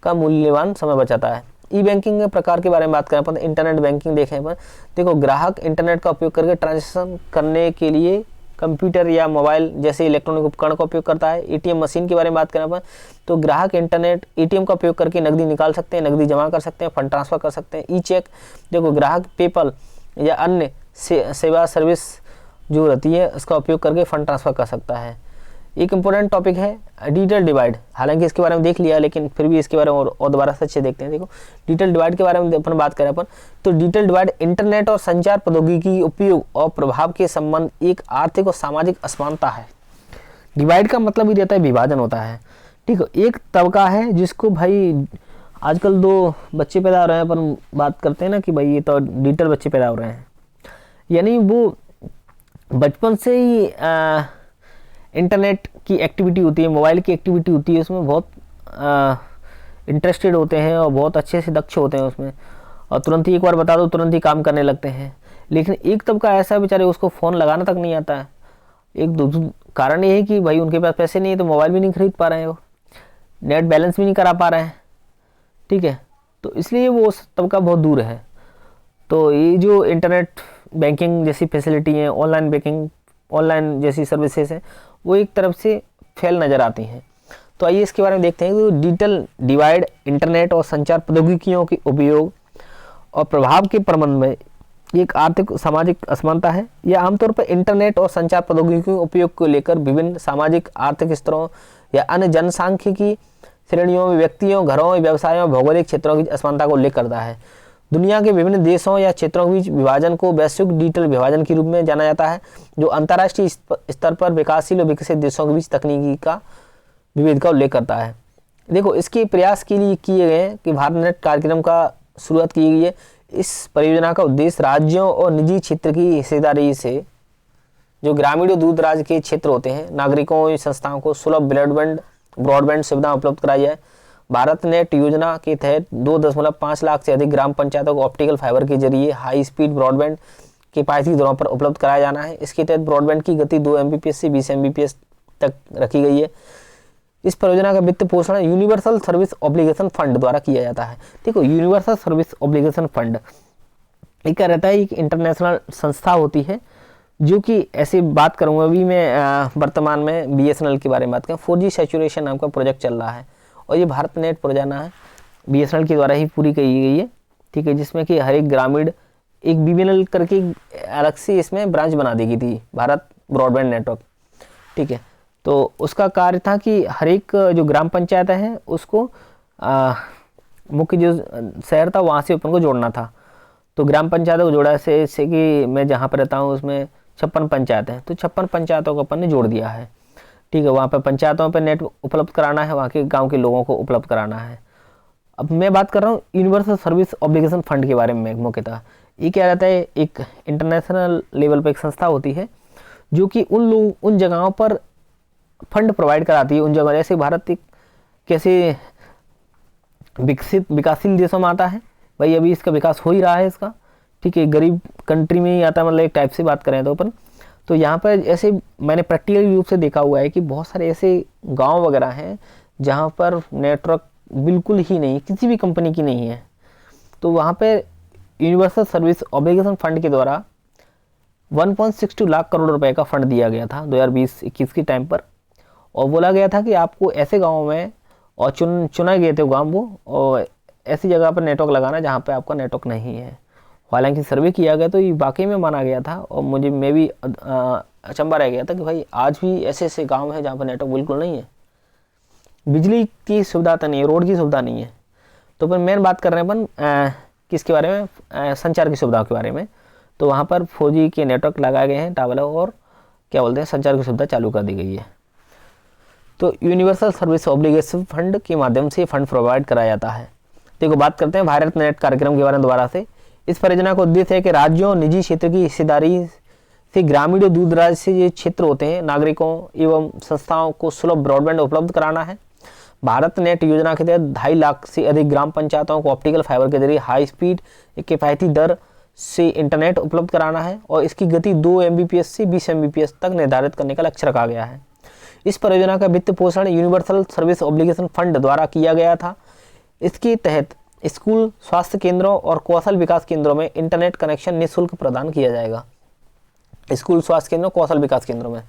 का मूल्यवान समय बचाता है। ई बैंकिंग के प्रकार के बारे में बात करें अपन, इंटरनेट बैंकिंग देखें अपन, देखो ग्राहक इंटरनेट का उपयोग करके ट्रांजैक्शन करने के लिए कंप्यूटर या मोबाइल जैसे इलेक्ट्रॉनिक उपकरण का उपयोग करता है। एटीएम मशीन के बारे में बात करें अपन, तो ग्राहक इंटरनेट एटीएम का उपयोग करके नकदी निकाल सकते हैं, नकदी जमा कर सकते हैं, फंड ट्रांसफर कर सकते हैं। ई चेक, देखो ग्राहक पेपल या अन्य सेवा सर्विस जो रहती है उसका उपयोग करके फंड ट्रांसफर कर सकता है। एक इम्पोर्टेंट टॉपिक है डिजिटल डिवाइड, हालांकि इसके बारे में देख लिया लेकिन फिर भी इसके बारे में और दोबारा से अच्छे देखते हैं। देखो डिजिटल डिवाइड के बारे में अपन बात करें अपन, तो डिजिटल डिवाइड इंटरनेट और संचार प्रौद्योगिकी उपयोग और प्रभाव के संबंध एक आर्थिक और सामाजिक असमानता है। डिवाइड का मतलब ही रहता है विभाजन होता है। ठीक है, एक तबका है जिसको भाई आजकल 2 बच्चे पैदा हो रहे हैं, अपन बात करते हैं ना कि भाई ये तो डिजिटल बच्चे पैदा हो रहे हैं, यानी वो बचपन से ही इंटरनेट की एक्टिविटी होती है, मोबाइल की एक्टिविटी होती है, उसमें बहुत इंटरेस्टेड होते हैं और बहुत अच्छे से दक्ष होते हैं उसमें, और तुरंत ही एक बार बता दो तुरंत ही काम करने लगते हैं। लेकिन एक तबका ऐसा बेचारे उसको फ़ोन लगाना तक नहीं आता है। एक कारण ये है कि भाई उनके पास पैसे नहीं है तो मोबाइल भी नहीं खरीद पा रहे हैं, वो नेट बैलेंस भी नहीं करा पा रहे हैं। ठीक है, तो इसलिए वो उस तबका बहुत दूर है। तो ये जो इंटरनेट बैंकिंग जैसी फैसिलिटी हैं, ऑनलाइन बैंकिंग, ऑनलाइन जैसी सर्विसेज हैं, वो एक तरफ से फेल नज़र आती हैं। तो आइए इसके बारे में देखते हैं कि डिजिटल डिवाइड इंटरनेट और संचार प्रौद्योगिकियों के उपयोग और प्रभाव के प्रबंध में एक आर्थिक सामाजिक असमानता है। यह आमतौर पर इंटरनेट और संचार प्रौद्योगिकियों के उपयोग को लेकर विभिन्न सामाजिक आर्थिक स्तरों या अन्य जनसांख्यिकी श्रेणियों में व्यक्तियों, घरों, व्यवसायों, भौगोलिक क्षेत्रों की असमानता को उल्लेख करता है। दुनिया के विभिन्न देशों या क्षेत्रों के बीच विभाजन को वैश्विक डिजिटल विभाजन के रूप में जाना जाता है, जो अंतर्राष्ट्रीय स्तर पर विकासशील और विकसित देशों के बीच तकनीकी का विभेद का उल्लेख करता है। देखो इसके प्रयास के लिए किए गए कि भारत नेट कार्यक्रम का शुरुआत की गई है। इस परियोजना का उद्देश्य राज्यों और निजी क्षेत्र की हिस्सेदारी से जो ग्रामीण और दूर दराज के क्षेत्र होते हैं, नागरिकों और संस्थाओं को सुलभ ब्रॉडबैंड ब्रॉडबैंड सुविधा उपलब्ध कराई है। भारत नेट योजना के तहत 2.5 लाख से अधिक ग्राम पंचायतों को ऑप्टिकल फाइबर के जरिए हाई स्पीड ब्रॉडबैंड किफायती दरों पर उपलब्ध कराया जाना है। इसके तहत ब्रॉडबैंड की गति 2 Mbps से 20 Mbps तक रखी गई है। इस परियोजना का वित्त पोषण यूनिवर्सल सर्विस ऑब्लिगेशन फंड द्वारा किया जाता है। देखो, यूनिवर्सल सर्विस ऑब्लिगेशन फंड ये क्या रहता है, एक इंटरनेशनल संस्था होती है जो कि ऐसी बात करूँगा अभी मैं वर्तमान में BSNL के बारे में बात करें। 4G सैचुरेशन नाम का प्रोजेक्ट चल रहा है और ये भारत नेट परियोजना है, BSNL के द्वारा ही पूरी की गई है। ठीक है, जिसमें कि हर एक ग्रामीण एक BBNL करके अलग से इसमें ब्रांच बना दी गई थी, भारत ब्रॉडबैंड नेटवर्क। ठीक है, तो उसका कार्य था कि हर एक जो ग्राम पंचायत है उसको मुख्य जो शहर था वहाँ से अपन को जोड़ना था। तो ग्राम पंचायतों को जोड़ा ऐसे कि मैं जहाँ पर रहता हूँ उसमें 56 पंचायत हैं, तो 56 पंचायतों को अपन ने जोड़ दिया है। ठीक है, वहाँ पर पंचायतों पर नेट उपलब्ध कराना है, वहाँ के गांव के लोगों को उपलब्ध कराना है। अब मैं बात कर रहा हूँ यूनिवर्सल सर्विस ऑब्लिगेशन फंड के बारे में मुख्यतः। ये क्या रहता है, एक इंटरनेशनल लेवल पर एक संस्था होती है जो कि उन जगहों पर फंड प्रोवाइड कराती है। उन जगह जैसे भारत एक कैसे विकासशील देशों में आता है, भाई अभी इसका विकास हो ही रहा है इसका। ठीक है, गरीब कंट्री में ही आता है, मतलब एक टाइप से बात करें तो अपन। तो यहाँ पर ऐसे मैंने प्रैक्टिकल रूप से देखा हुआ है कि बहुत सारे ऐसे गांव वगैरह हैं जहाँ पर नेटवर्क बिल्कुल ही नहीं, किसी भी कंपनी की नहीं है। तो वहाँ पर यूनिवर्सल सर्विस ऑब्लिगेशन फंड के द्वारा 1.62 लाख करोड़ रुपए का फंड दिया गया था 2020-21 के टाइम पर, और बोला गया था कि आपको ऐसे गाँव में और चुना गए थे गाँव वो, और ऐसी जगह पर नेटवर्क लगाना जहाँ पे आपका नेटवर्क नहीं है। हालांकि सर्वे किया गया तो ये वाकई में माना गया था, और मैं भी अचंभा रह गया था कि भाई आज भी ऐसे ऐसे गांव है जहाँ पर नेटवर्क बिल्कुल नहीं है, बिजली की सुविधा तो नहीं है, रोड की सुविधा नहीं है। तो फिर मेन बात कर रहे हैं अपन किसके बारे में, संचार की सुविधा के बारे में। तो वहाँ पर 4G के नेटवर्क लगाए गए हैं टावर, और क्या बोलते हैं, संचार की सुविधा चालू कर दी गई है। तो यूनिवर्सल सर्विस ऑब्लिगेशन फंड के माध्यम से फंड प्रोवाइड कराया जाता है। देखो, बात करते हैं भारत नेट कार्यक्रम के बारे में दोबारा से। इस परियोजना का उद्देश्य है कि राज्यों, निजी क्षेत्र की हिस्सेदारी से ग्रामीण और दूर दराज से जो क्षेत्र होते हैं, नागरिकों एवं संस्थाओं को सुलभ ब्रॉडबैंड उपलब्ध कराना है। भारत नेट योजना के तहत 2.5 लाख से अधिक ग्राम पंचायतों को ऑप्टिकल फाइबर के जरिए हाई स्पीड एक किफायती दर से इंटरनेट उपलब्ध कराना है, और इसकी गति 2 Mbps से 20 Mbps तक निर्धारित करने का लक्ष्य रखा गया है। इस परियोजना का वित्त पोषण यूनिवर्सल सर्विस ऑब्लिगेशन फंड द्वारा किया गया था। इसके तहत स्कूल, स्वास्थ्य केंद्रों और कौशल विकास केंद्रों में इंटरनेट कनेक्शन निःशुल्क प्रदान किया जाएगा। स्कूल, स्वास्थ्य केंद्रों, कौशल विकास केंद्रों में।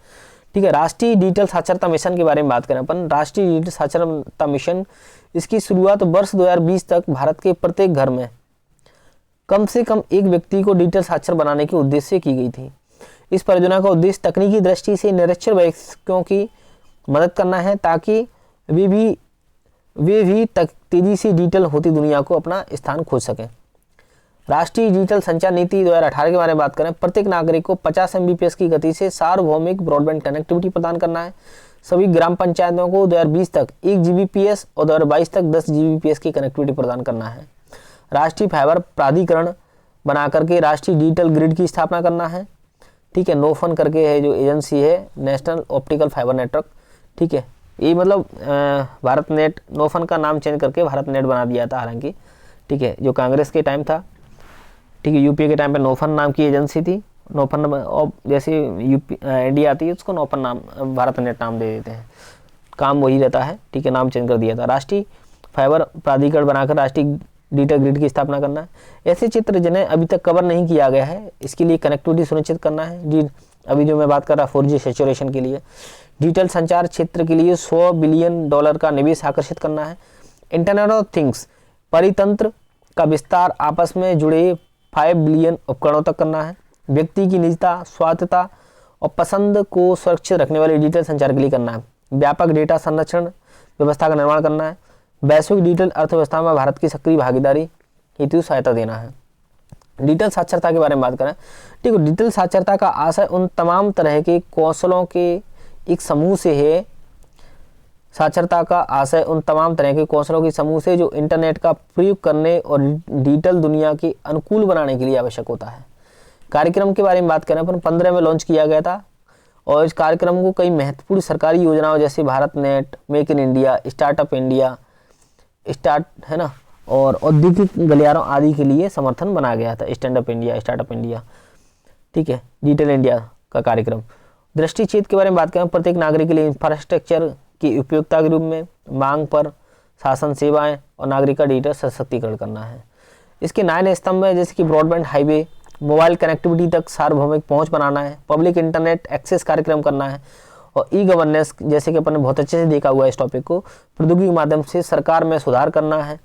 ठीक है, राष्ट्रीय डिजिटल साक्षरता मिशन के बारे में बात करें अपन। राष्ट्रीय डिजिटल साक्षरता मिशन, इसकी शुरुआत वर्ष 2020 तक भारत के प्रत्येक घर में कम से कम एक व्यक्ति को डिजिटल साक्षर बनाने के उद्देश्य से की गई थी। इस परियोजना का उद्देश्य तकनीकी दृष्टि से निरक्षर वयस्कों की मदद करना है, ताकि वे भी तेजी से डिजिटल होती दुनिया को अपना स्थान खोज सकें। राष्ट्रीय डिजिटल संचार नीति 2018 के बारे में बात करें, प्रत्येक नागरिक को 50 Mbps की गति से सार्वभौमिक ब्रॉडबैंड कनेक्टिविटी प्रदान करना है। सभी ग्राम पंचायतों को 2020 तक 1 Gbps और 2022 तक 10 Gbps की कनेक्टिविटी प्रदान करना है। राष्ट्रीय फाइबर प्राधिकरण बना करके राष्ट्रीय डिजिटल ग्रिड की स्थापना करना है। ठीक है, नोफन करके है जो एजेंसी है, नेशनल ऑप्टिकल फाइबर नेटवर्क। ठीक है, ये मतलब भारत नेट, नोफन का नाम चेंज करके भारत नेट बना दिया था हालांकि। ठीक है, जो कांग्रेस के टाइम था, ठीक है, यूपीए के टाइम पे नोफन नाम की एजेंसी थी। नोफन, और जैसे इंडिया आती है उसको नोफन नाम, भारत नेट नाम दे देते हैं, काम वही रहता है। ठीक है, नाम चेंज कर दिया था। राष्ट्रीय फाइबर प्राधिकरण बनाकर राष्ट्रीय डिजिटल ग्रिड की स्थापना करना है। ऐसे चित्र जिन्हें अभी तक कवर नहीं किया गया है, इसके लिए कनेक्टिविटी सुनिश्चित करना है। अभी जो मैं बात कर रहा 4G सैचुरेशन के लिए, डिजिटल संचार क्षेत्र के लिए $100 बिलियन का निवेश आकर्षित करना है। इंटरनेट ऑफ थिंग्स परितंत्र का विस्तार आपस में जुड़े 5 बिलियन उपकरणों तक करना है। व्यक्ति की निजता, स्वायत्तता और पसंद को सुरक्षित रखने वाले डिजिटल संचार के लिए करना है। व्यापक डेटा संरक्षण व्यवस्था का निर्माण करना है। वैश्विक डिजिटल अर्थव्यवस्था में भारत की सक्रिय भागीदारी हेतु सहायता देना है। डिजिटल साक्षरता के बारे में बात करें, ठीक है, डिजिटल साक्षरता का आशय उन तमाम तरह के कौशलों के एक समूह से है। साक्षरता का आशय उन तमाम तरह के कौशलों के समूह से जो इंटरनेट का प्रयोग करने और डिजिटल दुनिया के अनुकूल बनाने के लिए आवश्यक होता है। कार्यक्रम के बारे में बात करें अपन 15 में लॉन्च किया गया था, और इस कार्यक्रम को कई महत्वपूर्ण सरकारी योजनाओं जैसे Bharat net, make in India, startup India, start है ना, और औद्योगिक गलियारों आदि के लिए समर्थन बनाया गया था। Stand up India, startup India, ठीक है, डिजिटल इंडिया का कार्यक्रम। दृष्टि क्षेत्र के बारे में बात करें, प्रत्येक नागरिक के लिए इंफ्रास्ट्रक्चर की उपयोगिता के रूप में मांग पर शासन सेवाएं और नागरिक का डिजिटल सशक्तिकरण करना है। इसके 9 स्तंभ है, जैसे कि ब्रॉडबैंड हाईवे, मोबाइल कनेक्टिविटी तक सार्वभौमिक पहुंच बनाना है, पब्लिक इंटरनेट एक्सेस कार्यक्रम करना है, और ई गवर्नेंस, जैसे कि अपन ने बहुत अच्छे से देखा हुआ है इस टॉपिक को, प्रौद्योगिकी के माध्यम से सरकार में सुधार करना है।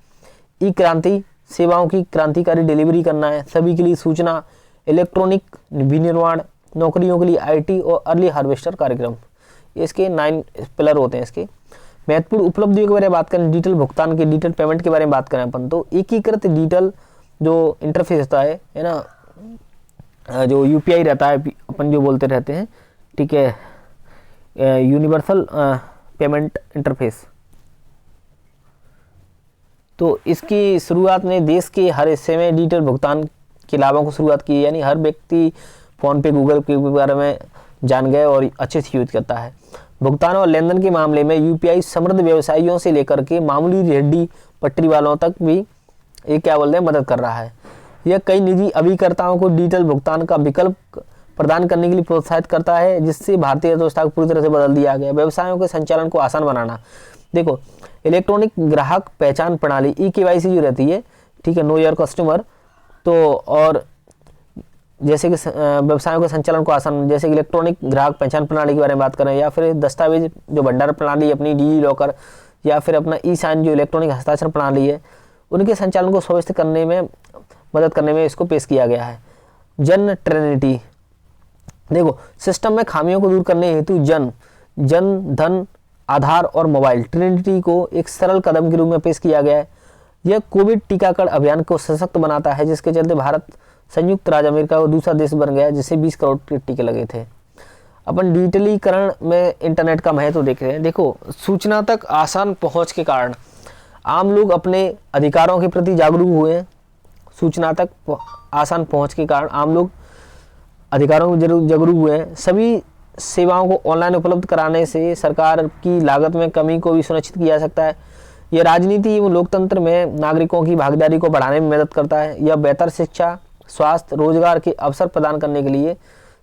ई क्रांति, सेवाओं की क्रांतिकारी डिलीवरी करना है, सभी के लिए सूचना, इलेक्ट्रॉनिक विनिर्माण, नौकरियों के लिए IT और अर्ली हार्वेस्टर कार्यक्रम। इसके 9 पिलर होते हैं। इसके महत्वपूर्ण उपलब्धियों के बारे में बात करें, डिजिटल भुगतान के, डिजिटल पेमेंट के बारे में बात करें अपन, तो एकीकृत डिजिटल जो इंटरफेस होता है ना, जो UPI रहता है, अपन जो बोलते रहते हैं, ठीक है, यूनिवर्सल पेमेंट इंटरफेस, तो इसकी शुरुआत में देश के हर हिस्से में डिजिटल भुगतान के लाभों को शुरुआत की, यानी हर व्यक्ति फ़ोन पे, गूगल पे के बारे में जान गए और अच्छे से यूज करता है। भुगतान और लेनदेन के मामले में UPI समृद्ध व्यवसायियों से लेकर के मामूली रेहड़ी पटरी वालों तक भी ये क्या बोलते हैं, मदद कर रहा है। यह कई निजी अभिकर्ताओं को डिजिटल भुगतान का विकल्प प्रदान करने के लिए प्रोत्साहित करता है, जिससे भारतीय अर्थव्यवस्था को पूरी तरह से बदल दिया गया। व्यवसायों के संचालन को आसान बनाना, देखो इलेक्ट्रॉनिक ग्राहक पहचान प्रणाली EKYC जो रहती है, ठीक है, नो योर कस्टमर, तो और जैसे कि व्यवसायों के संचालन को आसान, जैसे कि इलेक्ट्रॉनिक ग्राहक पहचान प्रणाली के बारे में बात करें, या फिर दस्तावेज जो भंडार प्रणाली अपनी डिजी लॉकर, या फिर अपना ई-साइन जो इलेक्ट्रॉनिक हस्ताक्षर प्रणाली है, उनके संचालन को सुव्यवस्थित करने में मदद करने में इसको पेश किया गया है। जन ट्रिनिटी, देखो सिस्टम में खामियों को दूर करने हेतु जन धन, आधार और मोबाइल ट्रिनिटी को एक सरल कदम के रूप में पेश किया गया है। यह कोविड टीकाकरण अभियान को सशक्त बनाता है, जिसके चलते भारत संयुक्त राज्य अमेरिका को दूसरा देश बन गया जिसे 20 करोड़ के टीके लगे थे। अपन डिजिटलीकरण में इंटरनेट का महत्व देख रहे हैं। देखो सूचना तक आसान पहुंच के कारण आम लोग अपने अधिकारों के प्रति जागरूक हुए हैं। सूचना तक आसान पहुंच के कारण आम लोग अधिकारों में जागरूक हुए हैं। सभी सेवाओं को ऑनलाइन उपलब्ध कराने से सरकार की लागत में कमी को भी सुनिश्चित किया जा सकता है। यह राजनीति एवं लोकतंत्र में नागरिकों की भागीदारी को बढ़ाने में मदद करता है। यह बेहतर शिक्षा, स्वास्थ्य, रोजगार के अवसर प्रदान करने के लिए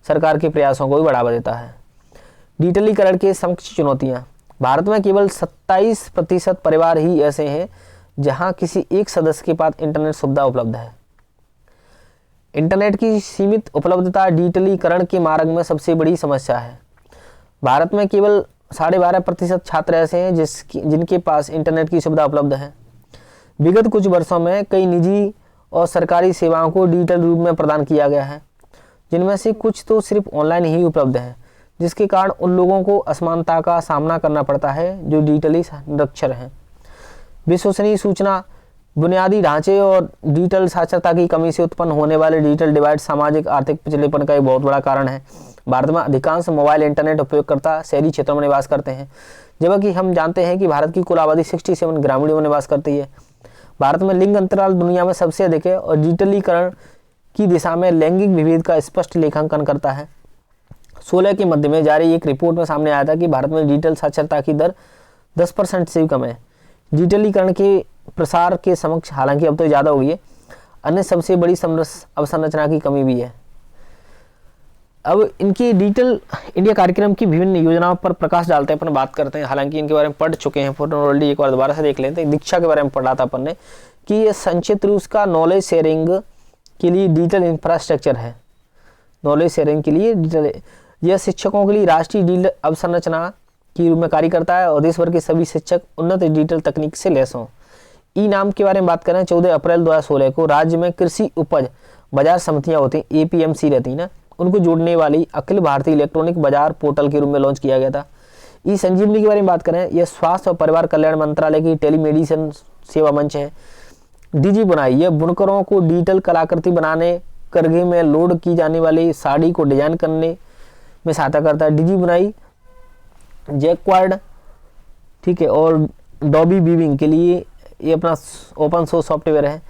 सरकार के प्रयासों को भी बढ़ावा देता है। डिजिटलीकरण के समकक्ष चुनौतियां, भारत में केवल 27% परिवार ही ऐसे हैं जहां किसी एक सदस्य के पास इंटरनेट सुविधा उपलब्ध है। इंटरनेट की सीमित उपलब्धता डिजिटलीकरण के मार्ग में सबसे बड़ी समस्या है। भारत में केवल 12.5% छात्र ऐसे हैं जिनके पास इंटरनेट की सुविधा उपलब्ध है। विगत कुछ वर्षों में कई निजी और सरकारी सेवाओं को डिजिटल रूप में प्रदान किया गया है, जिनमें से कुछ तो सिर्फ ऑनलाइन ही उपलब्ध है, जिसके कारण उन लोगों को असमानता का सामना करना पड़ता है जो डिजिटली निरक्षर हैं। विश्वसनीय सूचना, बुनियादी ढांचे और डिजिटल साक्षरता की कमी से उत्पन्न होने वाले डिजिटल डिवाइड सामाजिक आर्थिक पिछड़ेपन का एक बहुत बड़ा कारण है। भारत में अधिकांश मोबाइल इंटरनेट उपयोगकर्ता शहरी क्षेत्रों में निवास करते हैं, जबकि हम जानते हैं कि भारत की कुल आबादी 67 ग्रामीणों में निवास करती है। भारत में लिंग अंतराल दुनिया में सबसे अधिक है और डिजिटलीकरण की दिशा में लैंगिक विभेद का स्पष्ट लेखांकन करता है। 16 के मध्य में जारी एक रिपोर्ट में सामने आया था कि भारत में डिजिटल साक्षरता की दर 10% से भी कम है। डिजिटलीकरण के प्रसार के समक्ष हालांकि अब तो ज़्यादा हो गई है, अन्य सबसे बड़ी अवसंरचना की कमी भी है। अब इनकी डिजिटल इंडिया कार्यक्रम की विभिन्न योजनाओं पर प्रकाश डालते हैं, अपन बात करते हैं। हालांकि इनके बारे में पढ़ चुके हैं, ऑलरेडी एक बार दोबारा से देख लेते हैं। दीक्षा के बारे में पढ़ा था अपन ने कि ये संक्षिप्त रूप का नॉलेज शेयरिंग के लिए डिजिटल इंफ्रास्ट्रक्चर है। नॉलेज शेयरिंग के लिए डिजिटल, यह शिक्षकों के लिए राष्ट्रीय डिजिटल अवसंरचना के रूप में कार्य करता है और देश भर के सभी शिक्षक उन्नत डिजिटल तकनीक से लैस हों। ई नाम के बारे में बात करें, 14 अप्रैल 2016 को राज्य में कृषि उपज बाजार समितियां होती हैं, APMC रहती है ना, उनको जोड़ने वाली अखिल भारतीय इलेक्ट्रॉनिक बाजार पोर्टल के रूप में लॉन्च किया गया था। ई संजीवनी के बारे में बात करें, यह स्वास्थ्य और परिवार कल्याण मंत्रालय की टेलीमेडिसिन सेवा मंच है। डिजी बुनाई, यह बुनकरों को डिजिटल कलाकृति बनाने, करघे में लोड की जाने वाली साड़ी को डिजाइन करने में सहायता करता है। डिजी बुनाई जैक्वार्ड, ठीक है, और डॉबी वीविंग के लिए ये अपना ओपन सोर्स सॉफ्टवेयर है।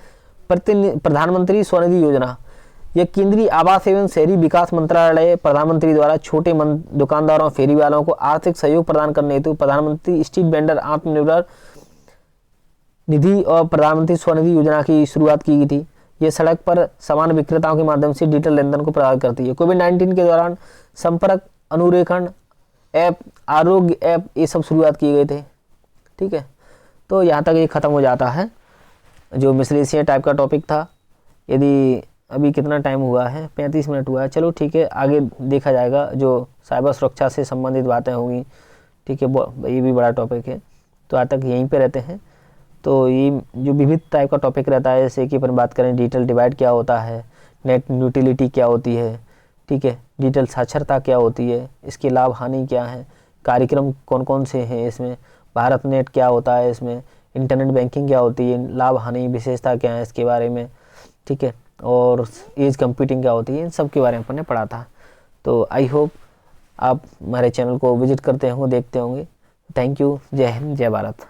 प्रधानमंत्री स्वनिधि योजना, यह केंद्रीय आवास एवं शहरी विकास मंत्रालय प्रधानमंत्री द्वारा छोटे दुकानदारों फेरी वालों को आर्थिक सहयोग प्रदान करने हेतु प्रधानमंत्री स्ट्रीट वेंडर आत्मनिर्भर निधि और प्रधानमंत्री स्वनिधि योजना की शुरुआत की गई थी। यह सड़क पर सामान विक्रेताओं के माध्यम से डिजिटल लेनदेन को प्रदान करती है। कोविड-19 के दौरान संपर्क अनुरेखण ऐप, आरोग्य ऐप, ये सब शुरुआत किए गए थे। ठीक है, तो यहाँ तक ये खत्म हो जाता है जो मिसलेनियस टाइप का टॉपिक था। यदि अभी कितना टाइम हुआ है, 35 मिनट हुआ है। चलो ठीक है, आगे देखा जाएगा जो साइबर सुरक्षा से संबंधित बातें होंगी। ठीक है, ये भी बड़ा टॉपिक है, तो आज तक यहीं पे रहते हैं। तो ये जो विविध टाइप का टॉपिक रहता है, जैसे कि अपन बात करें डिजिटल डिवाइड क्या होता है, नेट न्यूट्रलिटी क्या होती है, ठीक है, डिजिटल साक्षरता क्या होती है, इसके लाभ हानि क्या है, कार्यक्रम कौन कौन से हैं इसमें, भारत नेट क्या होता है इसमें, इंटरनेट बैंकिंग क्या होती है, लाभ हानि विशेषता क्या है इसके बारे में, ठीक है, और एज कंप्यूटिंग क्या होती है, इन सब के बारे में अपन ने पढ़ा था। तो आई होप आप हमारे चैनल को विजिट करते होंगे, देखते होंगे। Thank you. जय हिंद, जय भारत।